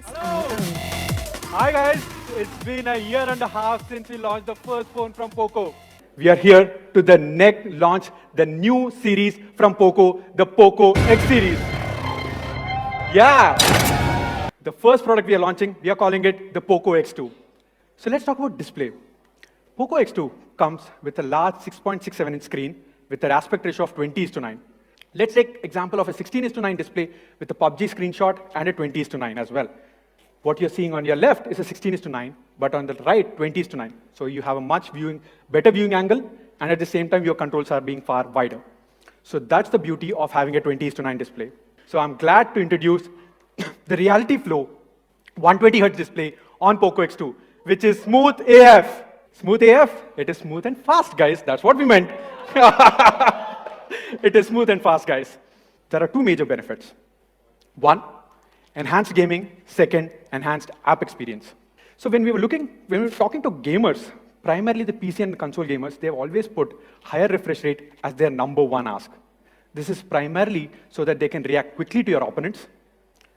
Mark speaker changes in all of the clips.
Speaker 1: Hello. Hi guys, it's been a year and a half since we launched the first phone from Poco. We are here to the next launch the new series from Poco, the Poco X series. Yeah. The first product we are launching, we are calling it the Poco X2. So let's talk about display. Poco X2 comes with a large 6.67-inch screen with an aspect ratio of 20:9. Let's take example of a 16:9 display with a PUBG screenshot and a 20:9 as well. What you're seeing on your left is a 16:9, but on the right, 20:9. So you have a better viewing angle, and at the same time, your controls are being far wider. So that's the beauty of having a 20:9 display. So I'm glad to introduce the Reality Flow 120 Hz display on Poco X2, which is smooth AF. Smooth AF, it is smooth and fast, guys. That's what we meant. It is smooth and fast, guys. There are two major benefits. One, enhanced gaming. Second, enhanced app experience. So when we were talking to gamers, primarily the PC and the console gamers, they've always put higher refresh rate as their number one ask. This is primarily so that they can react quickly to your opponents,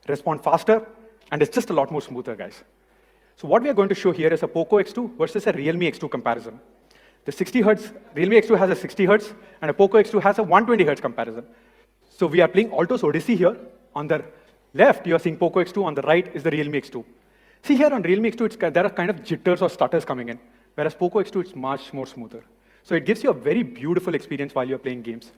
Speaker 1: respond faster, and it's just a lot more smoother, guys. So what we are going to show here is a Poco X2 versus a Realme X2 comparison. The 60 Hz, Realme X2 has a 60 Hz, and a Poco X2 has a 120 Hz comparison. So we are playing Alto's Odyssey here. On the left, you are seeing Poco X2. On the right is the Realme X2. See here on Realme X2, there are kind of jitters or stutters coming in, whereas Poco X2, it's much more smoother. So it gives you a very beautiful experience while you're playing games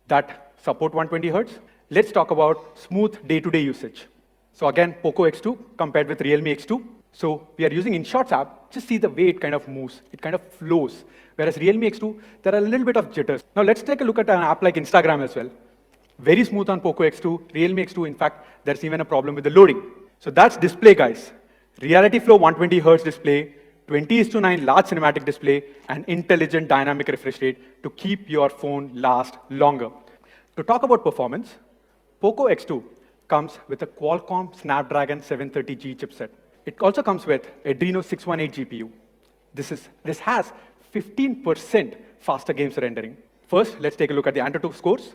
Speaker 1: that support 120 Hz. Let's talk about smooth day-to-day usage. So again, Poco X2 compared with Realme X2. So we are using InShots app. Just see the way it kind of moves. It kind of flows. Whereas Realme X2, there are a little bit of jitters. Now let's take a look at an app like Instagram as well. Very smooth on Poco X2. Realme X2, in fact, there's even a problem with the loading. So that's display, guys. Reality Flow 120 Hz display, 20:9 large cinematic display, and intelligent dynamic refresh rate to keep your phone last longer. To talk about performance, Poco X2 comes with a Qualcomm Snapdragon 730G chipset. It also comes with Adreno 618 GPU. This has 15% faster games rendering. First, let's take a look at the AnTuTu scores.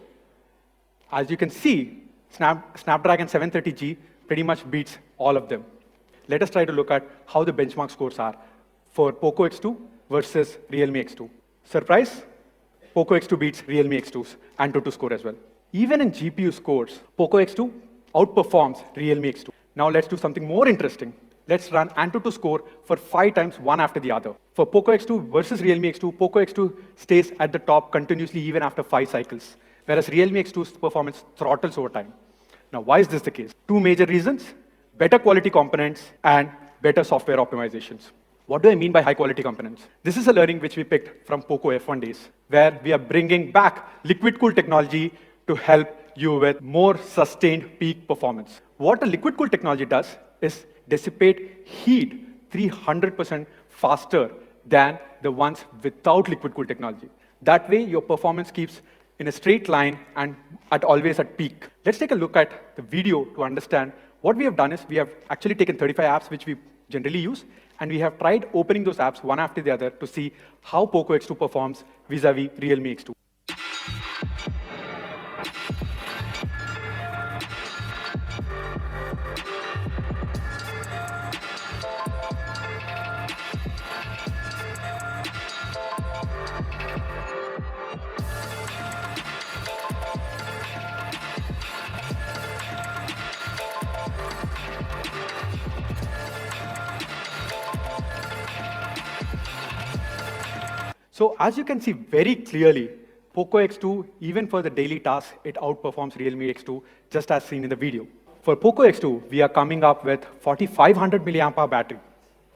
Speaker 1: As you can see, Snapdragon 730G pretty much beats all of them. Let us try to look at how the benchmark scores are for Poco X2 versus Realme X2. Surprise, Poco X2 beats Realme X2's AnTuTu score as well. Even in GPU scores, Poco X2 outperforms Realme X2. Now let's do something more interesting. Let's run AnTuTu score for 5 times, one after the other. For Poco X2 versus Realme X2, Poco X2 stays at the top continuously even after 5 cycles, whereas Realme X2's performance throttles over time. Now, why is this the case? Two major reasons: better quality components and better software optimizations. What do I mean by high quality components? This is a learning which we picked from Poco F1 days, where we are bringing back liquid cool technology to help you with more sustained peak performance. What a liquid cool technology does is dissipate heat 300% faster than the ones without liquid cool technology. That way, your performance keeps in a straight line and always at peak. Let's take a look at the video to understand. What we have done is we have actually taken 35 apps which we generally use, and we have tried opening those apps one after the other to see how Poco X2 performs vis-a-vis Realme X2. So as you can see very clearly, Poco X2, even for the daily tasks, it outperforms Realme X2, just as seen in the video. For Poco X2, we are coming up with 4500 mAh battery.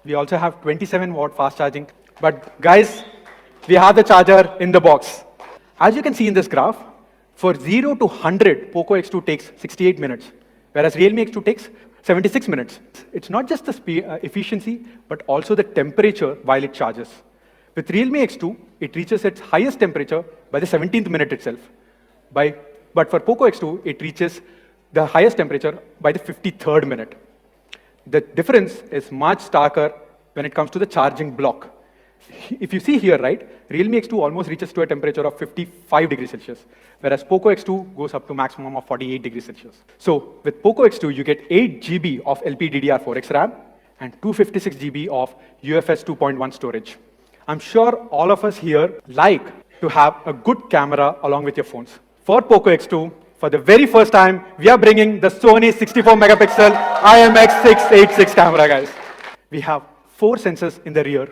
Speaker 1: We also have 27-watt fast charging. But guys, we have the charger in the box. As you can see in this graph, for 0 to 100, Poco X2 takes 68 minutes, whereas Realme X2 takes 76 minutes. It's not just the efficiency, but also the temperature while it charges. With Realme X2, it reaches its highest temperature by the 17th minute itself. But for Poco X2, it reaches the highest temperature by the 53rd minute. The difference is much starker when it comes to the charging block. If you see here, right, Realme X2 almost reaches to a temperature of 55 degrees Celsius, whereas Poco X2 goes up to maximum of 48 degrees Celsius. So with Poco X2, you get 8 GB of LPDDR4X RAM and 256 GB of UFS 2.1 storage. I'm sure all of us here like to have a good camera along with your phones. For Poco X2, for the very first time, we are bringing the Sony 64 megapixel IMX686 camera, guys. We have 4 sensors in the rear,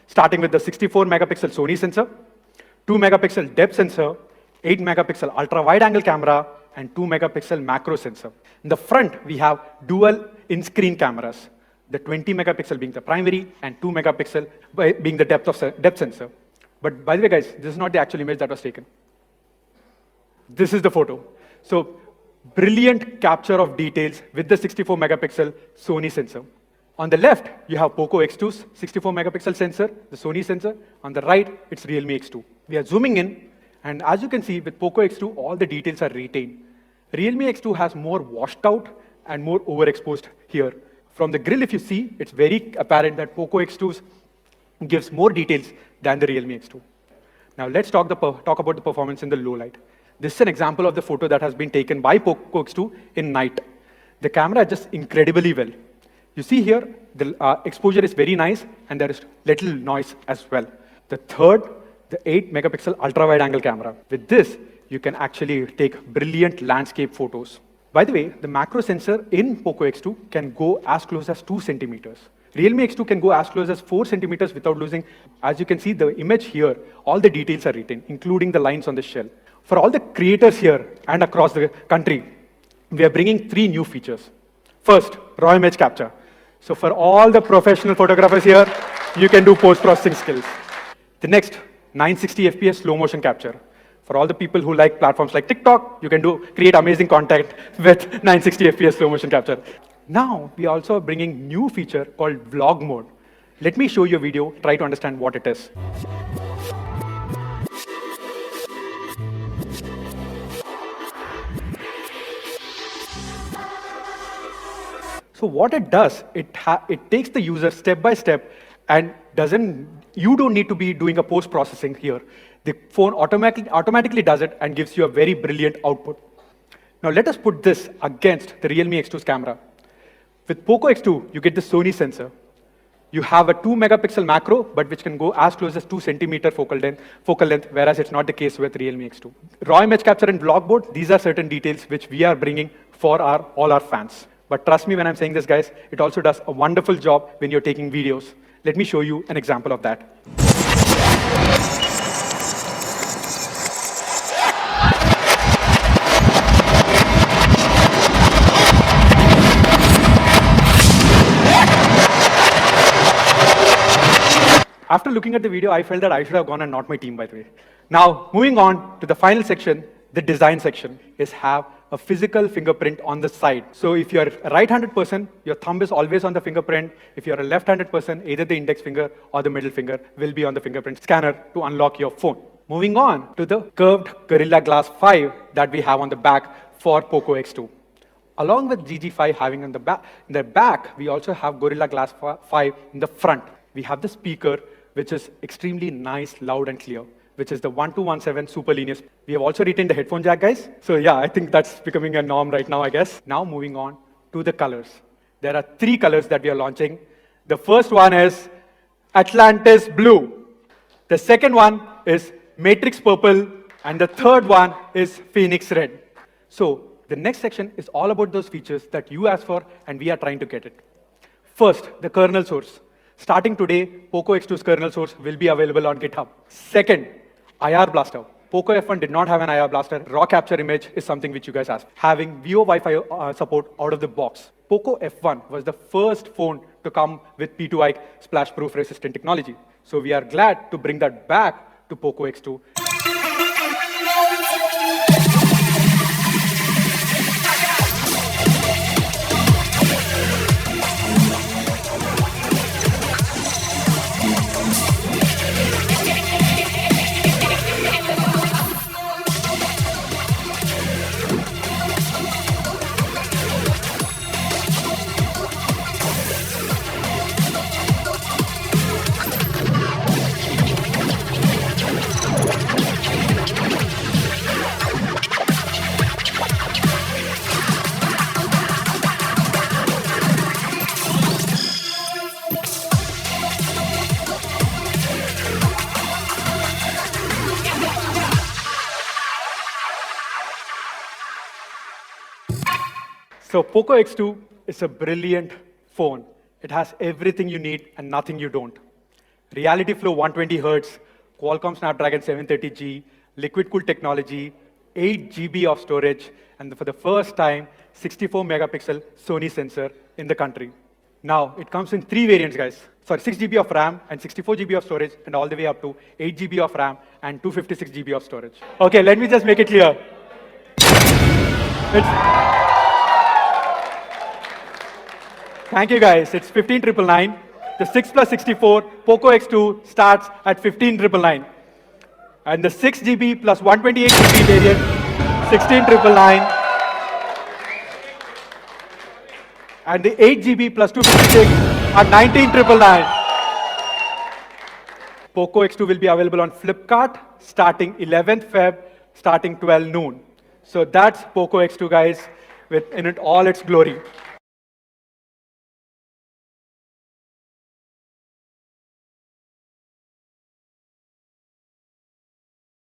Speaker 1: starting with the 64 megapixel Sony sensor, 2 megapixel depth sensor, 8 megapixel ultra wide angle camera, and 2 megapixel macro sensor. In the front, we have dual in-screen cameras, the 20 megapixel being the primary and 2 megapixel being the depth sensor. But by the way, guys, this is not the actual image that was taken. This is the photo. So brilliant capture of details with the 64 megapixel Sony sensor. On the left, you have Poco X2's 64 megapixel sensor, the Sony sensor. On the right, it's Realme X2. We are zooming in, and as you can see, with Poco X2, all the details are retained. Realme X2 has more washed out and more overexposed here. From the grill, if you see, it's very apparent that Poco X2 gives more details than the Realme X2. Now let's talk about the performance in the low light. This is an example of the photo that has been taken by Poco X2 in night. The camera adjusts incredibly well. You see here, the exposure is very nice, and there is little noise as well. The 8 megapixel ultra wide angle camera. With this, you can actually take brilliant landscape photos. By the way, the macro sensor in Poco X2 can go as close as 2 centimeters. Realme X2 can go as close as 4 centimeters without losing. As you can see, the image here, all the details are retained, including the lines on the shell. For all the creators here and across the country, we are bringing 3 new features. First, raw image capture. So for all the professional photographers here, you can do post-processing skills. The next, 960 FPS slow motion capture. For all the people who like platforms like TikTok, you can create amazing content with 960 FPS slow motion capture. Now, we also are bringing new feature called vlog mode. Let me show you a video, try to understand what it is. So what it does, it takes the user step by step and you don't need to be doing a post-processing here. The phone automatically does it and gives you a very brilliant output. Now let us put this against the Realme X2's camera. With Poco X2, you get the Sony sensor. You have a 2 megapixel macro, but which can go as close as 2 centimeter focal length, whereas it's not the case with Realme X2. Raw image capture and vlog mode, these are certain details which we are bringing for all our fans. But trust me when I'm saying this, guys, it also does a wonderful job when you're taking videos. Let me show you an example of that. After looking at the video, I felt that I should have gone and not my team, by the way. Now, moving on to the final section, the design section, is have a physical fingerprint on the side. So if you're a right-handed person, your thumb is always on the fingerprint. If you're a left-handed person, either the index finger or the middle finger will be on the fingerprint scanner to unlock your phone. Moving on to the curved Gorilla Glass 5 that we have on the back for Poco X2. Along with GG5 having in the back, we also have Gorilla Glass 5 in the front. We have the speaker, which is extremely nice, loud, and clear, which is the 1217 super linear. We have also retained the headphone jack, guys. So yeah, I think that's becoming a norm right now, I guess. Now moving on to the colors. There are 3 colors that we are launching. The first one is Atlantis Blue. The second one is Matrix Purple. And the third one is Phoenix Red. So the next section is all about those features that you asked for, and we are trying to get it. First, the kernel source. Starting today, Poco X2's kernel source will be available on GitHub. Second, IR Blaster. Poco F1 did not have an IR Blaster. Raw capture image is something which you guys asked. Having VO Wi-Fi support out of the box. Poco F1 was the first phone to come with P2i splash-proof resistant technology. So we are glad to bring that back to Poco X2. So Poco X2 is a brilliant phone. It has everything you need and nothing you don't. Reality flow 120 Hz, Qualcomm Snapdragon 730G, liquid cooled technology, 8 GB of storage, and for the first time, 64 megapixel Sony sensor in the country. Now, it comes in 3 variants, guys. Sorry, 6 GB of RAM and 64 GB of storage, and all the way up to 8 GB of RAM and 256 GB of storage. Okay, let me just make it clear. Thank you, guys. It's 15,999. The 6 plus 64 Poco X2 starts at 15,999. And the 6 GB plus 128 GB variant, 16,999. And the 8 GB plus 256 at 19,999. Poco X2 will be available on Flipkart starting 11th Feb, starting 12 noon. So that's Poco X2, guys, in all its glory.